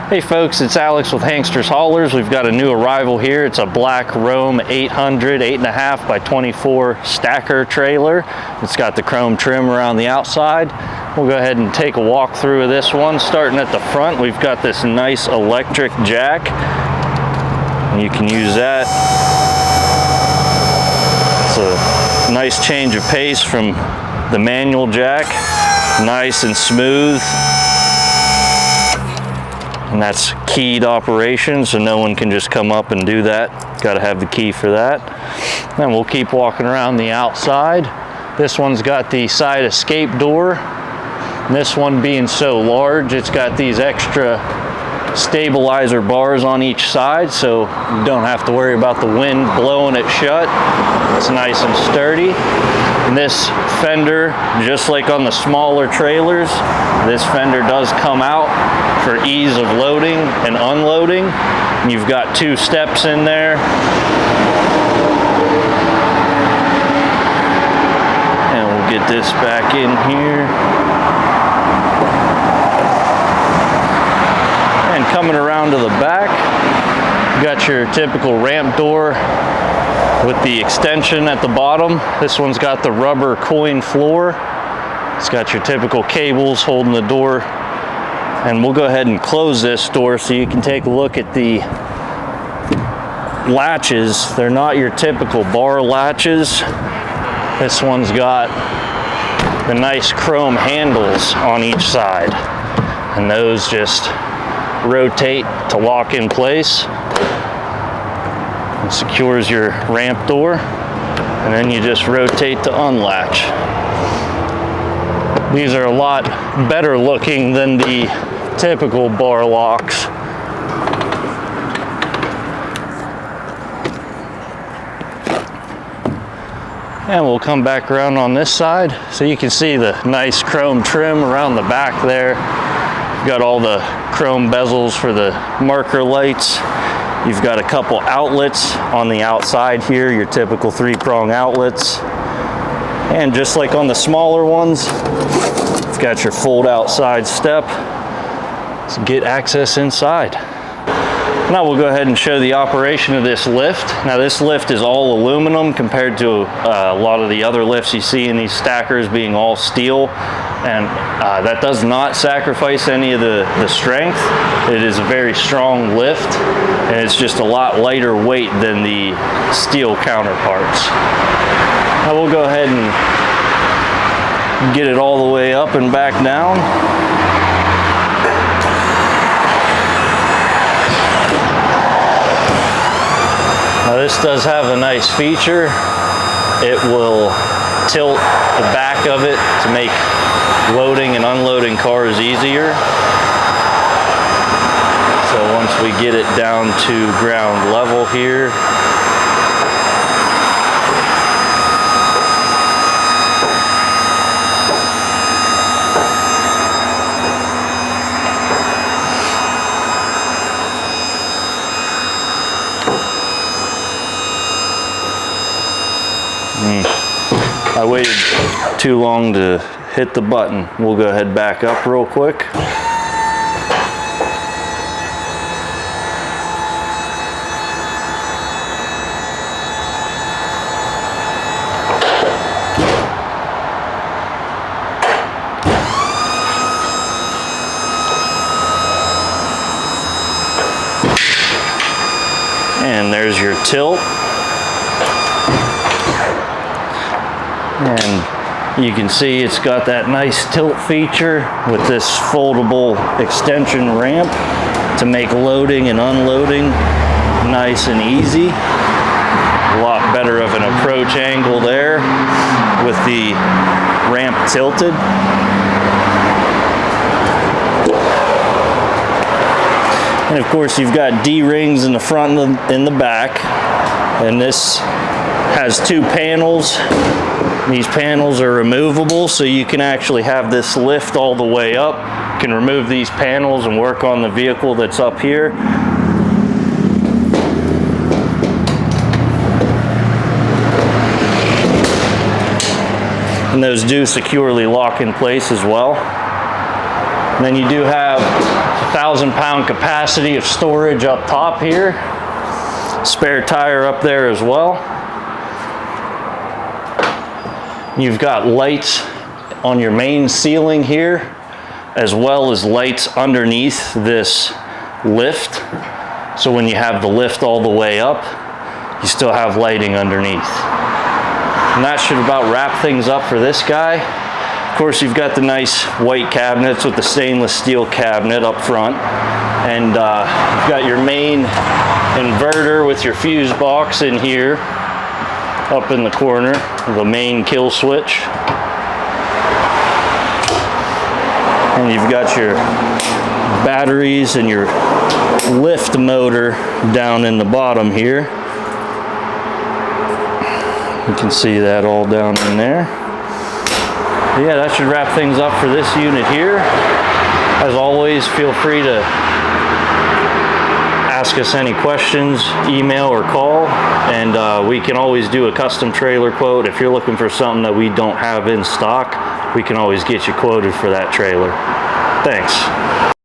Hey folks, it's Alex with Hanksters Haulers. We've got a new arrival here. It's a black Rome 800, 8.5 by 24 stacker trailer. It's got the chrome trim around the outside. We'll go ahead and take a walk through of this one. Starting at the front, we've got this nice electric jack. And you can use that. It's a nice change of pace from the manual jack. Nice and smooth. And that's keyed operation, so no one can just come up and do that. Got to have the key for that. Then we'll keep walking around the outside. This one's got the side escape door. And this one being so large, it's got these extra stabilizer bars on each side, so you don't have to worry about the wind blowing it shut. It's nice and sturdy. And this fender, just like on the smaller trailers, this fender does come out for ease of loading and unloading. And you've got 2 steps in there. And we'll get this back in here. And coming around to the back, you got your typical ramp door with the extension at the bottom. This one's got the rubber coin floor. It's got your typical cables holding the door. And we'll go ahead and close this door so you can take a look at the latches. They're not your typical bar latches. This one's got the nice chrome handles on each side. And those just rotate to lock in place. It secures your ramp door, and then you just rotate to unlatch. These are a lot better looking than the typical bar locks. And we'll come back around on this side so you can see the nice chrome trim around the back there. You've got all the chrome bezels for the marker lights. You've got a couple outlets on the outside here, your typical 3-prong outlets. And just like on the smaller ones, you've got your fold out side step to get access inside. Now we'll go ahead and show the operation of this lift. Now this lift is all aluminum compared to a lot of the other lifts you see in these stackers being all steel. And that does not sacrifice any of the strength. It is a very strong lift, and it's just a lot lighter weight than the steel counterparts. Now we'll go ahead and get it all the way up and back down. Now this does have a nice feature. It will tilt the back of it to make loading and unloading cars easier. So once we get it down to ground level here, I waited too long to hit the button. We'll go ahead back up real quick. And there's your tilt. And you can see it's got that nice tilt feature with this foldable extension ramp to make loading and unloading nice and easy. A lot better of an approach angle there with the ramp tilted. And of course you've got D-rings in the front and in the back. And this has 2 panels. These panels are removable, so you can actually have this lift all the way up. You can remove these panels and work on the vehicle that's up here. And those do securely lock in place as well. And then you do have 1,000-pound capacity of storage up top here. Spare tire up there as well. You've got lights on your main ceiling here, as well as lights underneath this lift. So when you have the lift all the way up, you still have lighting underneath. And that should about wrap things up for this guy. Of course, you've got the nice white cabinets with the stainless steel cabinet up front. And you've got your main inverter with your fuse box in here, up in the corner, the main kill switch. And you've got your batteries and your lift motor down in the bottom here. You can see that all down in there. Yeah, that should wrap things up for this unit here. As always, feel free to ask us any questions, email or call, and we can always do a custom trailer quote. If you're looking for something that we don't have in stock, we can always get you quoted for that trailer. Thanks.